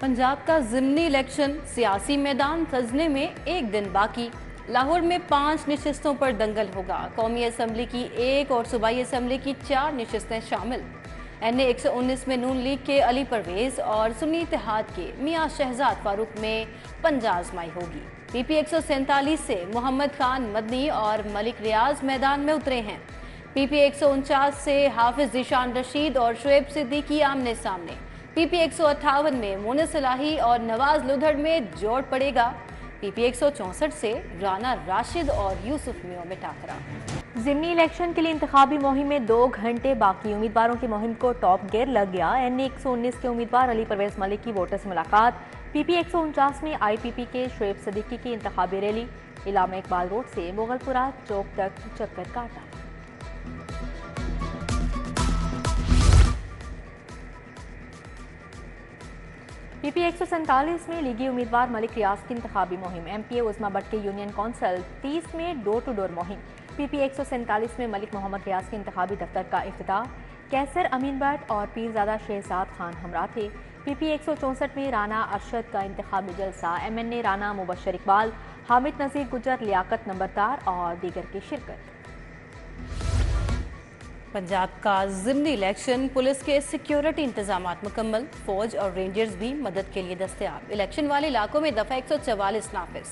पंजाब का ज़िमनी इलेक्शन, सियासी मैदान सजने में एक दिन बाकी। लाहौर में 5 नशिस्तों पर दंगल होगा। कौमी असम्बली की 1 और सूबाई असम्बली की 4 नशिस्तें शामिल। NA 119 में नून लीग के अली परवेज और सुन्नी इत्तेहाद के मियां शहजाद फारूक में पंजा आजमाई होगी। PP 147 से मोहम्मद खान मदनी और मलिक रियाज मैदान में उतरे हैं। PP 149 से हाफिज जीशान रशीद और शुएब सिद्दीकी आमने सामने। PP 158 में मोने सलाही और नवाज लुधड़ में जोड़ पड़ेगा। PP 164 से राना राशिद और यूसुफ मियों में टाकरा। ज़िमनी इलेक्शन के लिए इंतखाबी मुहिम में 2 घंटे बाकी। उम्मीदवारों की मुहिम को टॉप गियर लग गया। NA 119 के उम्मीदवार अली परवेज मलिक की वोटर से मुलाकात। PP 149 में IPP के शुएब सिद्दीकी की इंतखाबी रैली। इलामा इकबाल रोड से मुगलपुरा चौक तक चक्कर काटा। PP 147 में लीगी उम्मीदवार मलिक रियाज की इंतखाबी मुहिम। MPA उस्मा भट्ट के यूनियन कौंसल 30 में डोर टू डोर मुहिम। PP 147 में मलिक मोहम्मद रियाज के इंतखाबी दफ्तर का इफ्तिताह। कैसर अमीन भट्ट और पीरजादा शहजाद खान हमरा थे। PP 164 में राना अरशद का इंतखाबी जलसा। MNA राना मुबशर इकबाल, हामिद नज़ीर गुजर, लियाकत नंबरदार और दीगर की शिरकत। पंजाब का ज़िमनी इलेक्शन, पुलिस के सिक्योरिटी इंतजामात मुकम्मल। फौज और रेंजर्स भी मदद के लिए दस्तयाब। इलेक्शन वाले इलाकों में दफ़ा 144 नाफिज।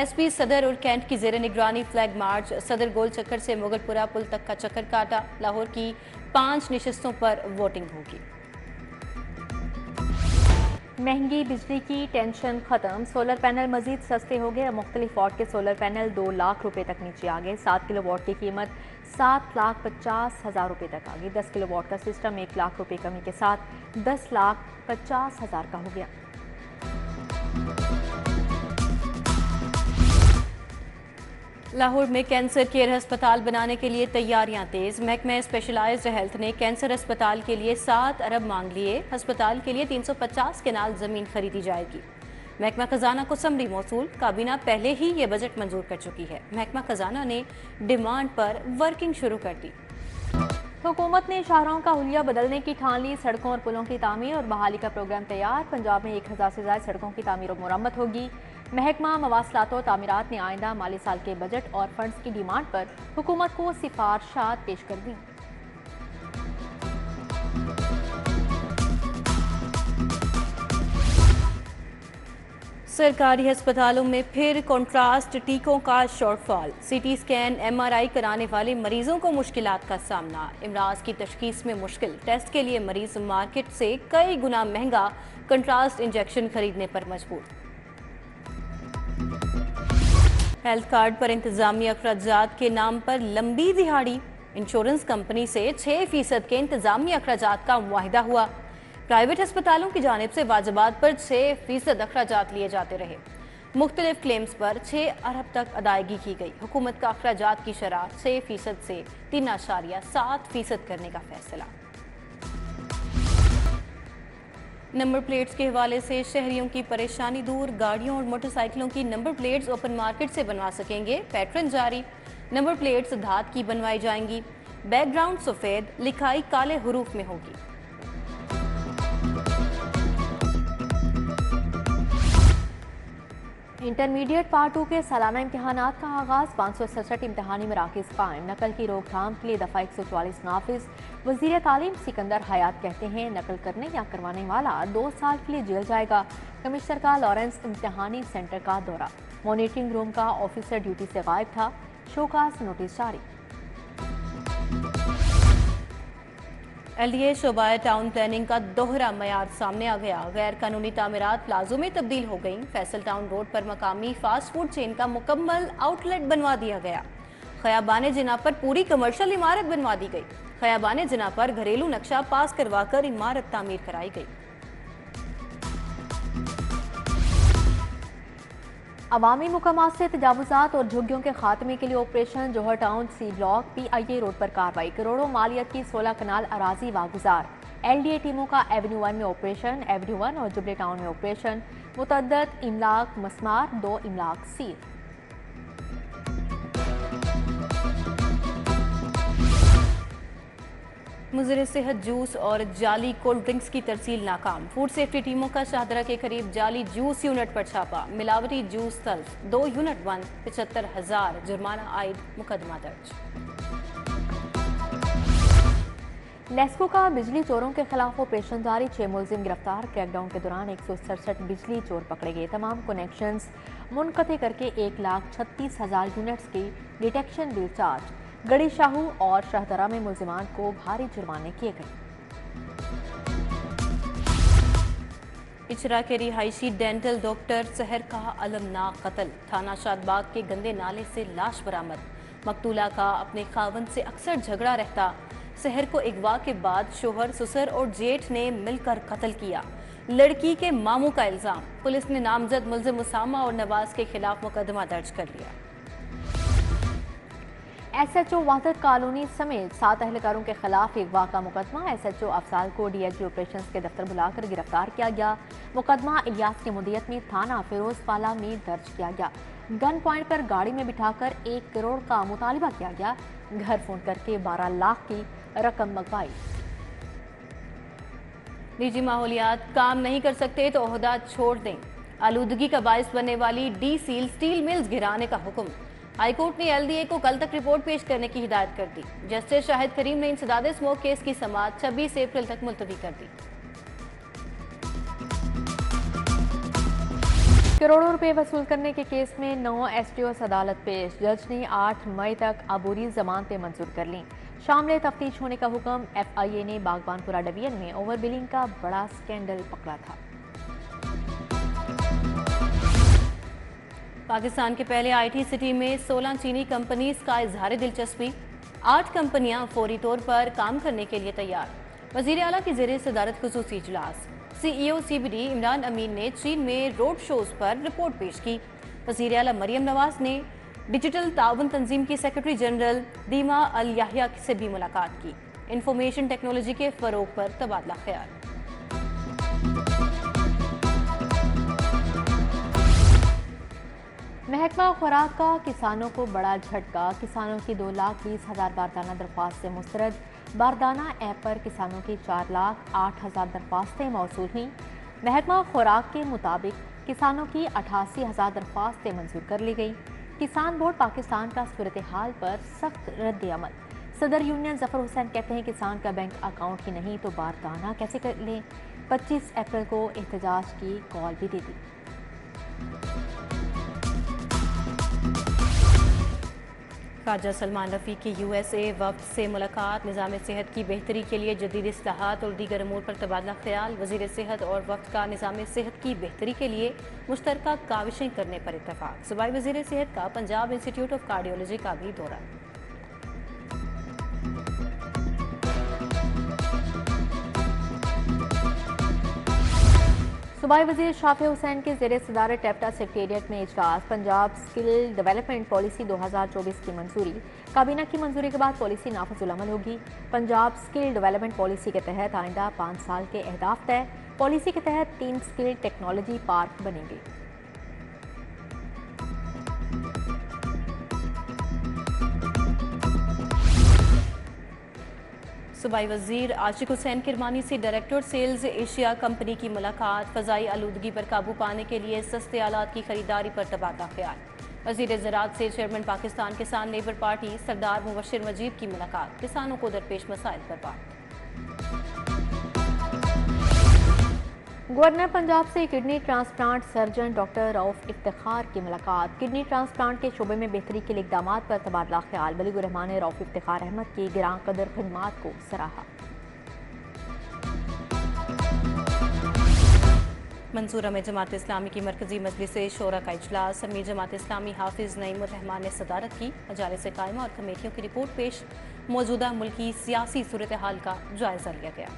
SP सदर और कैंट की जेर निगरानी फ्लैग मार्च। सदर गोल चक्कर से मुगलपुरा पुल तक का चक्कर काटा। लाहौर की 5 नशिस्तों पर वोटिंग होगी। महंगी बिजली की टेंशन खत्म। सोलर पैनल मजीद सस्ते हो गए। मुख्तलिफ वॉट के सोलर पैनल 2 लाख रुपए तक नीचे आ गए। 7 किलो वॉट की कीमत 7,50,000 रुपए तक आ गई। 10 किलो वॉट का सिस्टम 1 लाख रुपए कमी के साथ 10,50,000 का हो गया। लाहौर में कैंसर केयर अस्पताल बनाने के लिए तैयारियां तेज। महकमा स्पेशलाइज्ड हेल्थ ने कैंसर अस्पताल के लिए 7 अरब मांग लिए। अस्पताल के लिए 350 केनाल जमीन खरीदी जाएगी। महकमा खजाना को समरी मौसूल। काबीना पहले ही ये बजट मंजूर कर चुकी है। महकमा खजाना ने डिमांड पर वर्किंग शुरू कर दी। हुकूमत ने शाहराहों का हुलिया बदलने की ठान ली। सड़कों और पुलों की तामीर और बहाली का प्रोग्राम तैयार। पंजाब में 1000 से ज्यादा सड़कों की तामीर और मुरम्मत होगी। महकमा मवासलात और तामीरात ने आइंदा माली साल के बजट और फंड्स की डिमांड पर हुकूमत को सिफारिशात पेश कर दी। सरकारी अस्पतालों में फिर कॉन्ट्रास्ट टीकों का शॉर्टफॉल। CT स्कैन MRI कराने वाले मरीजों को मुश्किलात का सामना। इमराज की तशखीस में मुश्किल। टेस्ट के लिए मरीज मार्केट से कई गुना महंगा कंट्रास्ट इंजेक्शन खरीदने पर मजबूर। हेल्थ कार्ड पर इंतजामी अखराजात के नाम पर लंबी दिहाड़ी। इंश्योरेंस कंपनी से 6% के इंतजामी अखराजात का मुआहिदा हुआ। प्राइवेट अस्पतालों की जानिब से वाजिबात पर 6% अखराजात लिए जाते रहे। मुख्तलिफ क्लेम्स पर 6 अरब तक अदायगी की गई। हुकूमत का अखराजात की शरह 6% से 3.7% करने का फैसला। नंबर प्लेट्स के हवाले से शहरियों की परेशानी दूर। गाड़ियों और मोटरसाइकिलों की नंबर प्लेट्स ओपन मार्केट से बनवा सकेंगे। पैटर्न जारी। नंबर प्लेट्स धात की बनवाई जाएंगी। बैकग्राउंड सफ़ेद, लिखाई काले हरूफ में होगी। इंटरमीडिएट पार्ट 2 के सालाना इम्तहानात का आगाज। 567 इम्तहानी मराकिज़ कायम। नकल की रोकथाम के लिए दफ़ा 144 नाफिज। वज़ीर तालीम सिकंदर हयात कहते हैं नकल करने या करवाने वाला 2 साल के लिए जेल जाएगा। कमिश्नर का लॉरेंस इम्तहानी सेंटर का दौरा। मॉनिटरिंग रूम का ऑफिसर ड्यूटी से गायब था। शोकास नोटिस जारी। LDA शोबाया टाउन प्लानिंग का दोहरा मयार सामने आ गया। गैर कानूनी तामीरात प्लाजो में तब्दील हो गई। फैसल टाउन रोड पर मकामी फास्ट फूड चेन का मुकम्मल आउटलेट बनवा दिया गया। खयाबान जिना पर पूरी कमर्शियल इमारत बनवा दी गई। खयाबान जिना पर घरेलू नक्शा पास करवाकर इमारत तामीर कराई गई। अवामी मुकामात से तजावुजात और झुग्गियों के खात्मे के लिए operation. Johar town C block PIA road पर कार्रवाई। करोड़ों मालियत की 16 कनाल अराजी वागुजार। LDA टीमों का एवेन्यू 1 में ऑपरेशन। एवेन्यू 1 और जुबले टाउन में ऑपरेशन। मुतअद्दद इमलाक मस्मार, 2 इमलाक सील। मुज़र सेहत जूस और जाली कोल्ड ड्रिंक्स की तरसील नाकाम। फूड सेफ्टी टीमों का शाहदरा के करीब जाली जूस यूनिट पर छापा। मिलावटी जूस तल्फ, 2 यूनिट बंद, 75,000 जुर्माना आयद, मुकदमा दर्ज। नेस्को का बिजली चोरों के खिलाफ ऑपरेशन जारी, 6 मुलजिम गिरफ्तार। क्रैकडाउन के दौरान 167 बिजली चोर पकड़े गए। तमाम कनेक्शंस मुनक़ते करके 1,36,000 यूनिट्स की डिटेक्शन बिल चार्ज। गड़ी शाहू और शाहदरा में मुलजिमान को भारी जुर्माने किए गए। इचरा के रिहायशी डेंटल डॉक्टर सहर का अलमनाक कत्ल। थाना शादबाग के गंदे नाले से लाश बरामद। मकतूला का अपने खावंद से अक्सर झगड़ा रहता। सहर को अगवा के बाद शोहर, ससुर और जेठ ने मिलकर कत्ल किया। लड़की के मामू का इल्जाम। पुलिस ने नामजद मुलजिम उसामा और नवाज के खिलाफ मुकदमा दर्ज कर लिया। SHO वादत कॉलोनी समेत 7 अहलकारों के खिलाफ अगवा का मुकदमा। SHO अफसाल को DIG ऑपरेशंस के दफ्तर बुलाकर गिरफ्तार किया गया। मुकदमा इलियास की मुदीयत में थाना फिरोजपाला में दर्ज किया गया। गन पॉइंट पर गाड़ी में बिठाकर 1 करोड़ का मुतालिबा किया गया। घर फोन करके 12 लाख की रकम मंगवाई। निजी माहौलियात काम नहीं कर सकते तो ओहदा छोड़ दें। आलूदगी का बायस बनने वाली डी सील स्टील मिल्स गिराने का हुक्म। हाईकोर्ट ने LDA को कल तक रिपोर्ट पेश करने की हिदायत कर दी। जस्टिस शाहिद करीम ने इंसदाद स्मोक केस की समाअत 26 अप्रैल तक मुलतवी कर दी। करोड़ों रुपए वसूल करने के केस में 9 STOs अदालत पेश। जज ने 8 मई तक अबूरी जमानतें मंजूर कर लीं। शामिल तफ्तीश होने का हुक्म। FIA ने बागबानपुरा डिवीजन में ओवर बिलिंग का बड़ा स्कैंडल पकड़ा था। पाकिस्तान के पहले IT सिटी में 16 चीनी कंपनीज का इजहार दिलचस्पी। 8 कंपनियां फौरी तौर पर काम करने के लिए तैयार। वजीर आला की ज़ेरे सदारत खुसूसी इजलास। CEO CBD इमरान अमीन ने चीन में रोड शोज पर रिपोर्ट पेश की। वजीर आला मरियम नवाज ने डिजिटल ताउन तंजीम की सेक्रेटरी जनरल दीमा अल याहिया से भी मुलाकात की। इंफॉर्मेशन टेक्नोलॉजी के फरोग पर तबादला ख्याल। महकमा खुराक का किसानों को बड़ा झटका। किसानों की 2,20,000 बारदाना दरख्वास्त से मुस्तरद। बारदाना ऐप पर किसानों की 4,08,000 दरख्वास्तें मौसूल हुई। महकमा खुराक के मुताबिक किसानों की 88,000 दरख्वास्तें मंजूर कर ली गई। किसान बोर्ड पाकिस्तान का सूरत हाल पर सख्त रद्द अमल। सदर यूनियन जफर हुसैन कहते हैं किसान का बैंक अकाउंट ही नहीं तो बारदाना कैसे कर लें। 25 अप्रैल को एहतजाज की कॉल भी दे दी। ख्वाजा सलमान रफ़ी की USA वफ्द से मुलाकात। निज़ाम सेहत की बेहतरी के लिए जदीद इस्लाहात और दीगर अमूर पर तबादला ख्याल। वज़ीर सेहत और वफ्द का निज़ाम सेहत की बेहतरी के लिए मुश्तरका काविशें करने पर इत्तफाक। सूबाई वज़ीर सेहत का पंजाब इंस्टीट्यूट ऑफ कार्डियोलॉजी का भी दौरा। सूबाई वज़ीर शाफी हुसैन के ज़ेरे सदारत टेप्टा सेक्रेटेरिएट में इजलास। पंजाब स्किल डेवलपमेंट पॉलिसी 2024 की मंजूरी। काबीना की मंजूरी के बाद पॉलिसी नाफिजुल अमल होगी। पंजाब स्किल डेवलपमेंट पॉलिसी के तहत आइंदा 5 साल के अहदाफ तय। पॉलिसी के तहत 3 स्किल टेक्नोलॉजी पार्क बनेंगे। सूबाई वजीर आशिक हुसैन किरमानी से डायरेक्टर सेल्स एशिया कंपनी की मुलाकात। फ़ज़ाई आलूदगी पर काबू पाने के लिए सस्ते आलात की खरीदारी पर तबादला ख्याल। वज़ीर ज़राअत से चेयरमैन पाकिस्तान किसान लेबर पार्टी सरदार मुबश्शिर मजीद की मुलाकात। किसानों को दरपेश मसाइल पर बात। गवर्नर पंजाब से kidney transplant surgeon doctor Rauf Iftikhar की मुलाकात। किडनी ट्रांसप्लांट के शोबे में बेहतरी के लिए इक़दामात पर तबादला ख्याल। वलीगुर रहमान ने रऊफ इफ्तिखार अहमद की गिरां कदर खिदमात को सराहा। मंसूरा में जमात इस्लामी की मरकजी मजलिस शोरा का इजलास। अमीर जमात इस्लामी हाफिज नईमुर रहमान ने सदारत की। मजालिस कायमा और कमेटियों की रिपोर्ट पेश। मौजूदा मुल्की सियासी सूरत हाल का जायजा लिया गया।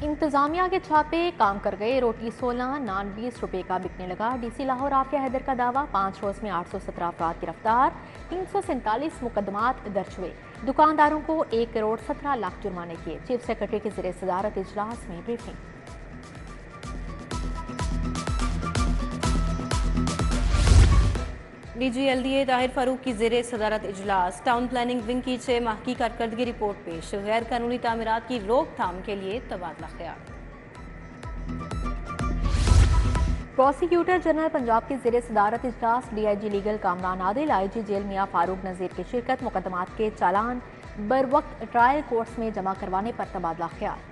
इंतजामिया के छापे काम कर गए। रोटी 16, नान 20 रुपए का बिकने लगा। DC लाहौर आफिया हैदर का दावा। 5 रोज में 817 अफराद गिरफ्तार। 347 मुकदमात दर्ज हुए। दुकानदारों को 1 करोड़ 17 लाख जुर्माने किए। चीफ सेक्रेटरी के ज़ेरे सदारत इजलास में ब्रीफिंग। DGLDA ताहिर फारूक की ज़ेरे सदारत इजलास। टाउन प्लानिंग विंग की 6 माह की कारकर्दगी रिपोर्ट पेश। गैर कानूनी तामीरात की रोकथाम के लिए तबादला ख्याल। प्रोसिक्यूटर जनरल पंजाब की ज़ेरे सदारत इजलास। DIG legal Kamran Adil, IG jail Mian Farooq Nazir की शिरकत। मुकदमात के चालान बर वक्त ट्रायल कोर्ट्स में जमा करवाने पर तबादला ख्याल।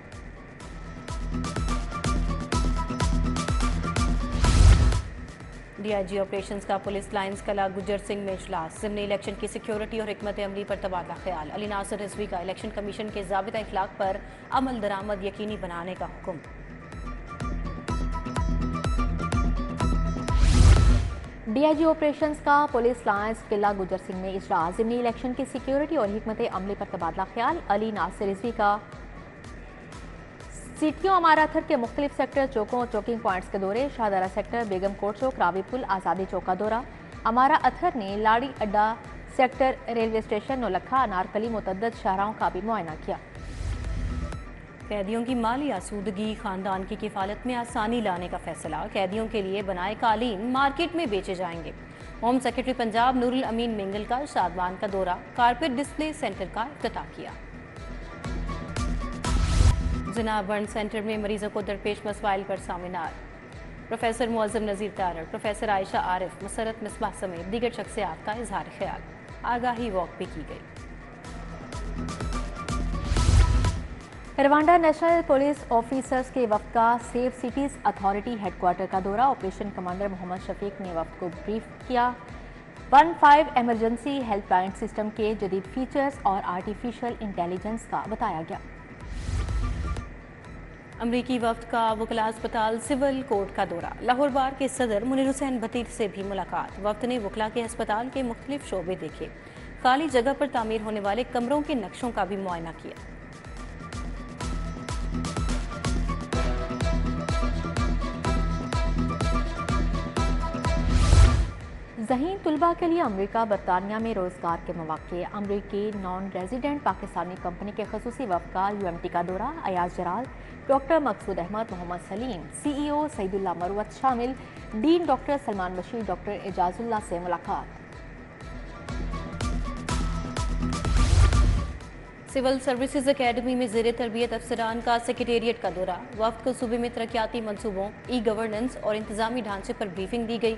DIG ऑपरेशंस का पुलिस लाइन्स कला गुजर सिंह में इजलास। ज़िमनी इलेक्शन की सिक्योरिटी और हिकमत अमली पर तबादला ख्याल। अली नासिर रिजवी का इलेक्शन कमीशन के ज़ाबिता इखलाक पर अमल दरामद यकीनी बनाने का हुक्म। DIG ऑपरेशंस का पुलिस लाइन्स किला गुजर सिंह में इजलास। ज़िमनी इलेक्शन की सिक्योरिटी और हिकमत अमली पर तबादला ख्याल। अली नासिर रिजवी का सीटियों अमारा अथर के मुख्तलिफ सेक्टर चौकों और चौकिंग पॉइंट्स के दौरे। शाहदरा सेक्टर, बेगम कोट चौक, रावी पुल, आज़ादी चौक का दौरा। अमारा अथर ने Lari Adda sector, railway station, Naulakha, Anarkali मुतद्दद शाहराहों का भी मुआयना किया। कैदियों की माली आसूदगी, खानदान की किफालत में आसानी लाने का फैसला। कैदियों के लिए बनाए कालीन मार्केट में बेचे जाएंगे। होम सेक्रेटरी पंजाब नूरुल अमीन मिंगल का शादवान का दौरा। कारपेट डिस्प्ले सेंटर का इफ्तिताह किया। जिना बर्न सेंटर में मरीजों को दरपेश मसवाइल पर सेमिनार। प्रोफेसर मुअज़्ज़म नज़ीर तारड़, प्रोफेसर आयशा आरिफ, मसरत मिसबाह समेत दीगर शख्सियात का इजहार ख्याल। आगाही वॉक भी की गई। रवांडा नेशनल पुलिस ऑफिसर्स के वफ्द का सेफ सिटीज़ अथॉरिटी हेडक्वार्टर का दौरा। ऑपरेशन कमांडर मोहम्मद शफीक ने वफ्द को ब्रीफ किया। 15 एमरजेंसी हेल्पलाइन सिस्टम के जदीद फीचर्स और आर्टिफिशियल इंटेलिजेंस का बताया गया। अमरीकी वफ्द का वकला अस्पताल सिविल कोर्ट का दौरा। लाहौर बार के सदर मुनीर हुसैन भतीर से भी मुलाकात। वफ्द ने वकला के अस्पताल के मुख्तलिफ शोबे देखे। खाली जगह पर तामीर होने वाले कमरों के नक्शों का भी मुआयना किया। ज़हीन तुलबा के लिए अमरीका बरतानिया में रोज़गार के मौक़े। अमरीकी नॉन रेजिडेंट पाकिस्तानी कंपनी के खसूसी वफ़द का UMT का दौरा। अयाज जराल, डॉक्टर मकसूद अहमद, मोहम्मद सलीम, CEO सईदुल्ला मरवत शामिल। Dean doctor Salman Bashir, doctor Ejazullah से मुलाकात। सिविल सर्विसेज अकेडमी में ज़ेर तरबियत अफसरान का सेक्रेटेरिएट का दौरा। वफ़द को सूबे में तरक्याती मनसूबों, ई-गवर्नेंस और इंतजामी ढांचे पर ब्रीफिंग दी गई।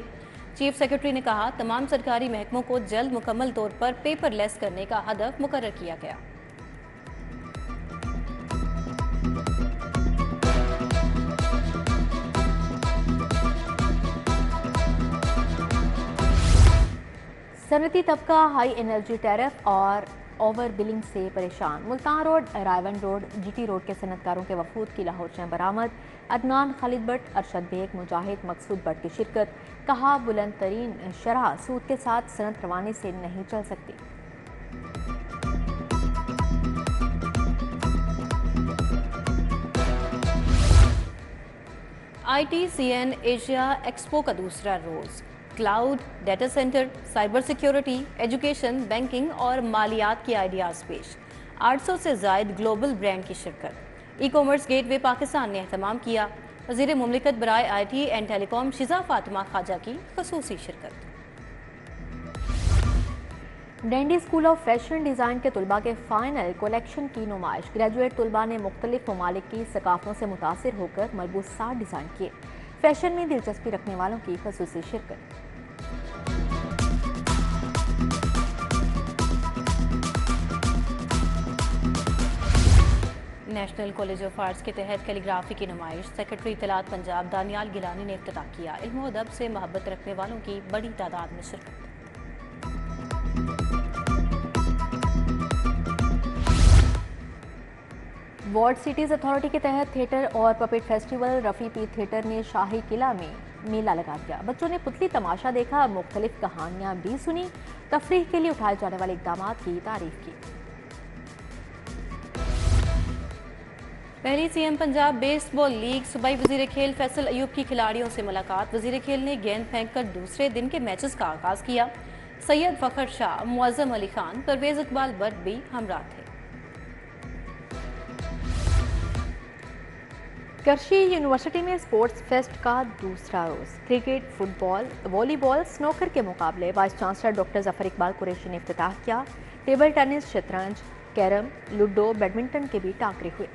चीफ सेक्रेटरी ने कहा, तमाम सरकारी महकमों को जल्द मुकम्मल तौर पर पेपरलेस करने का हदफ मुकर्रर किया गया। सनती तबका हाई एनर्जी टैरिफ और ओवर बिलिंग से परेशान। Multan road, रायवन road, GT road के सनतकारों के वफूद की लाहौर से बरामद। अदनान, खालिद भट्ट, अरशद बेग, मुजाहिद, मकसूद भट्ट की शिरकत। कहा, बुलंद तरीन शरह सूद के साथ सनत रवानी से नहीं चल सकती। ITCN एशिया एक्सपो का दूसरा रोज। Cloud, data centre, cyber security, education, banking और मालियात की आइडियाज़ पेश। 800 से ज़ायद ग्लोबल ब्रांड की शिरकत। ई-कॉमर्स गेटवे पाकिस्तान ने एहतमाम किया। वज़ीर मुमलिकत बराए IT एंड टेलीकॉम शिजा फातिमा खाजा की खसूसी शिरकत। Dandy school of fashion design के तुलबा के फाइनल कलेक्शन की नुमाइश। ग्रेजुएट तुलबा ने मुख्तलिफ ममालिक की सकाफ़तों से मुतासिर होकर मरबूत 60 डिज़ाइन किए। फैशन में दिलचस्पी रखने वालों की खसूसी शिरकत। नेशनल कॉलेज ऑफ आर्ट्स के तहत कैलीग्राफी की नुमाइश। सेक्रेटरी इत्तलात पंजाब दानियाल गिलानी ने इफ्तिताह किया। इल्म व अदब से मोहब्बत रखने वालों की बड़ी तादाद में शिरकत। वार्ड सिटीज़ अथॉरिटी के तहत थिएटर और पपेट फेस्टिवल। रफ़ी पीर थिएटर ने शाही किला में मेला लगा दिया। बच्चों ने पुतली तमाशा देखा, मुख्तलिफ कहानियाँ भी सुनी। तफरीह के लिए उठाए जाने वाले इक़दामात की तारीफ की। पहली CM पंजाब बेसबॉल लीग। सूबाई वजीर खेल फैसल अयूब की खिलाड़ियों से मुलाकात। वजीर खेल ने गेंद फेंककर दूसरे दिन के मैचेस का आगाज किया। सैयद फखर शाह, मुअज़्ज़म अली खान, परवेज इकबाल भट्ट भी हमरा थे। कृषि यूनिवर्सिटी में स्पोर्ट्स फेस्ट का दूसरा रोज क्रिकेट, फुटबॉल, वॉलीबॉल, स्नोकर के मुकाबले vice chancellor doctor Zafar Iqbal Qureshi ने इफ्तिताह किया। टेबल टेनिस, शतरंज, कैरम, लूडो, बैडमिंटन के भी टाकरे हुए।